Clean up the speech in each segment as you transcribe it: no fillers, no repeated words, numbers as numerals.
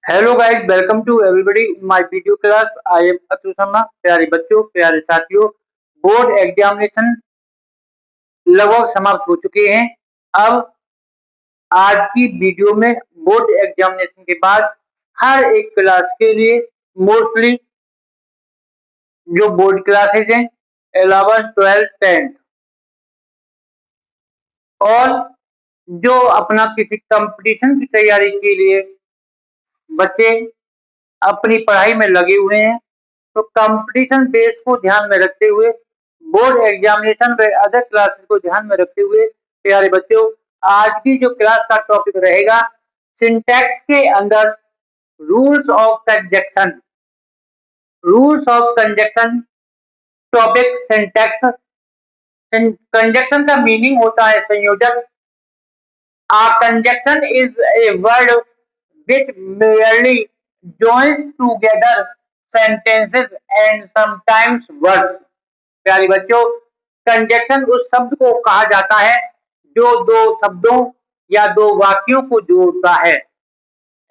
Hello guys, welcome to everybody in my video class. I am Atul Sharma. प्यारे बच्चों, प्यारे साथियों, बोर्ड एग्जामिनेशन लगभग समाप्त हो चुके हैं। अब आज की वीडियो में बोर्ड एग्जामिनेशन के बाद हर एक क्लास के लिए मोस्टली जो बोर्ड क्लासेज हैं 11, 12, 10 और जो अपना किसी कंपटीशन की तैयारी के लिए बच्चे अपनी पढ़ाई में लगे हुए हैं, तो कंपटीशन बेस को ध्यान में रखते हुए बोर्ड एग्जामिनेशन व अदर क्लासेस को ध्यान में रखते हुए प्यारे बच्चों, आज की जो क्लास का टॉपिक रहेगा सिंटैक्स के अंदर rules of conjunction. Rules of conjunction topic syntax. Conjunction का मीनिंग होता है संयोजक। A conjunction is a word which merely joins together sentences and sometimes words। प्यारे बच्चों, कंजक्शन उस शब्द को कहा जाता है जो दो शब्दों या दो वाक्यों को जोड़ता है।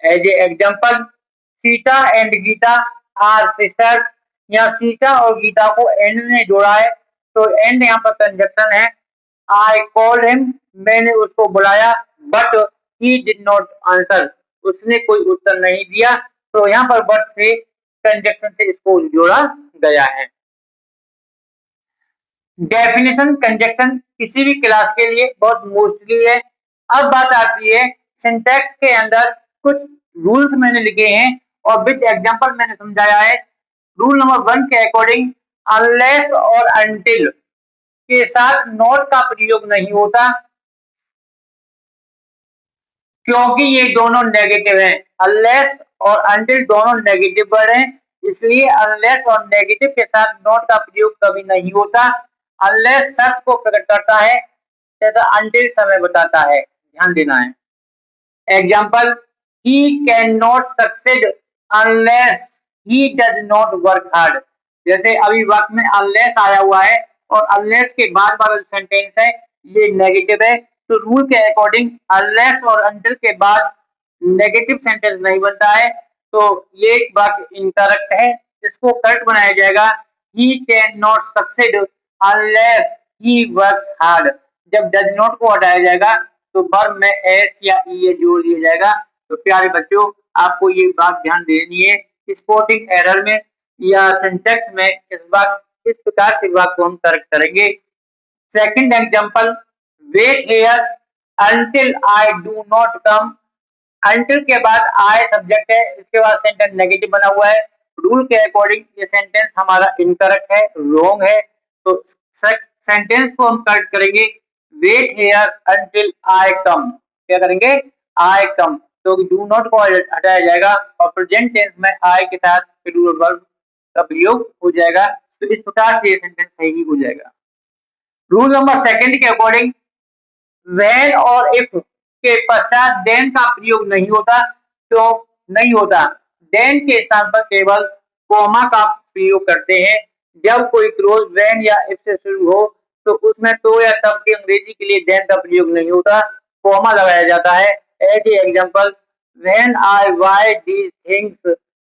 As a example, Sita and Gita are sisters. यहाँ सीता और गीता को एंड ने जोड़ा है, तो एंड यहाँ पर कंजक्शन है। आई कॉल्ड हिम, मैंने उसको बुलाया, but he did not answer, उसने कोई उत्तर नहीं दिया। तो यहाँ पर बट से कंजक्शन से इसको जोड़ा गया है। डेफिनेशन कंजक्शन किसी भी क्लास के लिए बहुत मोस्टली है। अब बात आती है सिंटैक्स के अंदर कुछ रूल्स मैंने लिखे हैं और विद एग्जांपल मैंने समझाया है। रूल नंबर 1 के अकॉर्डिंग अनलेस और अनटिल के साथ नॉट का प्रयोग नहीं होता, क्योंकि ये दोनों नेगेटिव हैं। अनलेस और अनटिल दोनों नेगेटिव वर्ड हैं, इसलिए अनलेस और नेगेटिव के साथ नॉट का प्रयोग कभी नहीं होता। अनलेस सत्य को प्रकट करता है तथा अनटिल समय बताता है, ध्यान देना है। Example, he can not succeed unless he does not work hard. जैसे अभी वाक्य में अनलेस आया हुआ है और अनलेस के बाद वाला सेंटेंस है ये नेगेटिव है, तो रूल के अकॉर्डिंग अनलेस और अनटिल के बाद नेगेटिव सेंटेंस नहीं बनता है, तो ये वाक्य इनकरेक्ट है। इसको करेक्ट बनाया जाएगा, he can not succeed unless he works hard. जब डज नॉट को हटाया जाएगा तो वर्ब में एस या ई जोड़ दिया जाएगा। तो प्यारे बच्चों, आपको ये बात ध्यान देनी है, स्पोर्टिंग एरर में या सिंटैक्स में इस प्रकार से वाक्य को हम करेक्ट करेंगे। Second example, wait here until I do not come. Until के बाद आई सब्जेक्ट है, इसके बाद सेंटेंस नेगेटिव बना हुआ है। रूल के अकॉर्डिंग ये सेंटेंस हमारा इनकरेक्ट है, रॉन्ग है। तो सेंटेंस को हम करेक्ट करेंगे, वेट हियर अंटिल आई कम। क्या करेंगे? आई कम, तो डू नॉट को हटाया जाएगा और प्रेजेंट टेंस में आई के साथ शेड्यूल वर्ब का प्रयोग हो जाएगा। तो इस प्रकार से ये सेंटेंस सही हो जाएगा। रूल नंबर सेकंड के अकॉर्डिंग व्हेन और इफ के पश्चात देन का प्रयोग नहीं होता। तो नहीं होता, देन के स्थान पर केवल कोमा का प्रयोग करते हैं। जब कोई क्लोज व्हेन या इफ से शुरू हो तो उसमें तो या तब के अंग्रेजी के लिए देन का प्रयोग नहीं होता, कोमा लगाया जाता है। As a example, when I buy these things.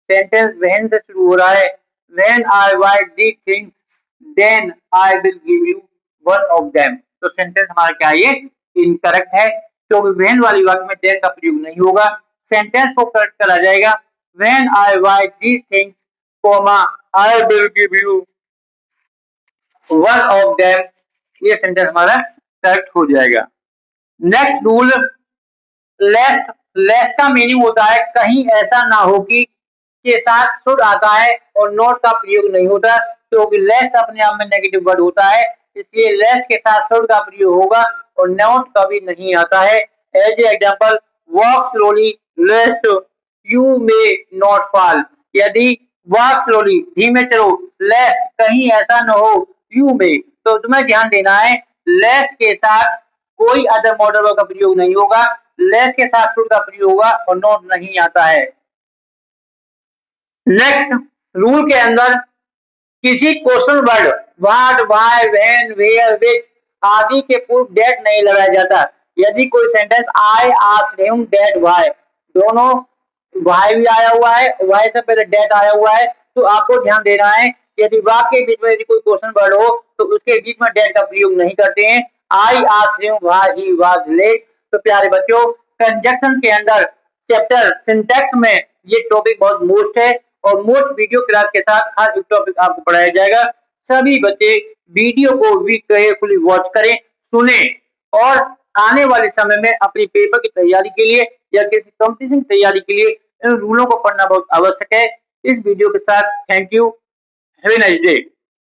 Sentence when से शुरू हो रहा है। When I buy these things then I will give you one of them. तो सेंटेंस हमारा क्या है? ये इनकरेक्ट है, क्योंकि व्हेन वाली वाक्य में देन का प्रयोग नहीं होगा। सेंटेंस को करेक्ट करा जाएगा, when I buy these things comma I will give you one of them. ये सेंटेंस हमारा करेक्ट हो जाएगा। Next rule, लेस्ट। लेस्ट का मीनिंग होता है कहीं ऐसा ना हो कि के साथ शुड आता है और नॉट का प्रयोग नहीं होता, क्योंकि लेस्ट अपने आप में नेगेटिव वर्ड होता है, इसलिए लेस्ट के साथ शुड का प्रयोग होगा और नॉट कभी नहीं आता है। As a example, walk slowly lest you may not fall. यदि वॉक स्लोली धीमे चलो, लेस्ट कहीं ऐसा न हो, यू मे, तो तुम्हें ध्यान देना है लेस्ट के साथ कोई अदर मॉडल का प्रयोग नहीं होगा, लेस के साथ शुड का प्रयोग होगा और नॉट नहीं आता है। नेक्स्ट रूल के अंदर किसी question word what, why, when, where, which आदि के पूर्व डेट नहीं लगाया जाता। यदि कोई sentence I asked him that why दोनों वाई भी आया हुआ है, वाई से पहले डेट आया हुआ है, तो आपको ध्यान देना है यदि वाक्य के बीच में यदि कोई क्वेश्चन वर्ड हो तो उसके बीच में डेट का प्रयोग नहीं करते हैं। I asked him why he was late. तो प्यारे बच्चों, कंजक्शन के अंदर चैप्टर सिंटैक्स में ये टॉपिक बहुत मोस्ट है और मोस्ट वीडियो क्लास के साथ हर एक टॉपिक आपको पढ़ाया जाएगा। सभी बच्चे वीडियो को भी केयरफुली वॉच करें, सुने और आने वाले समय में अपनी पेपर की तैयारी के लिए या किसी कंपटीशन की तैयारी के लिए इन रूलों को पढ़ना बहुत आवश्यक है। इस वीडियो के साथ thank you, have a nice day.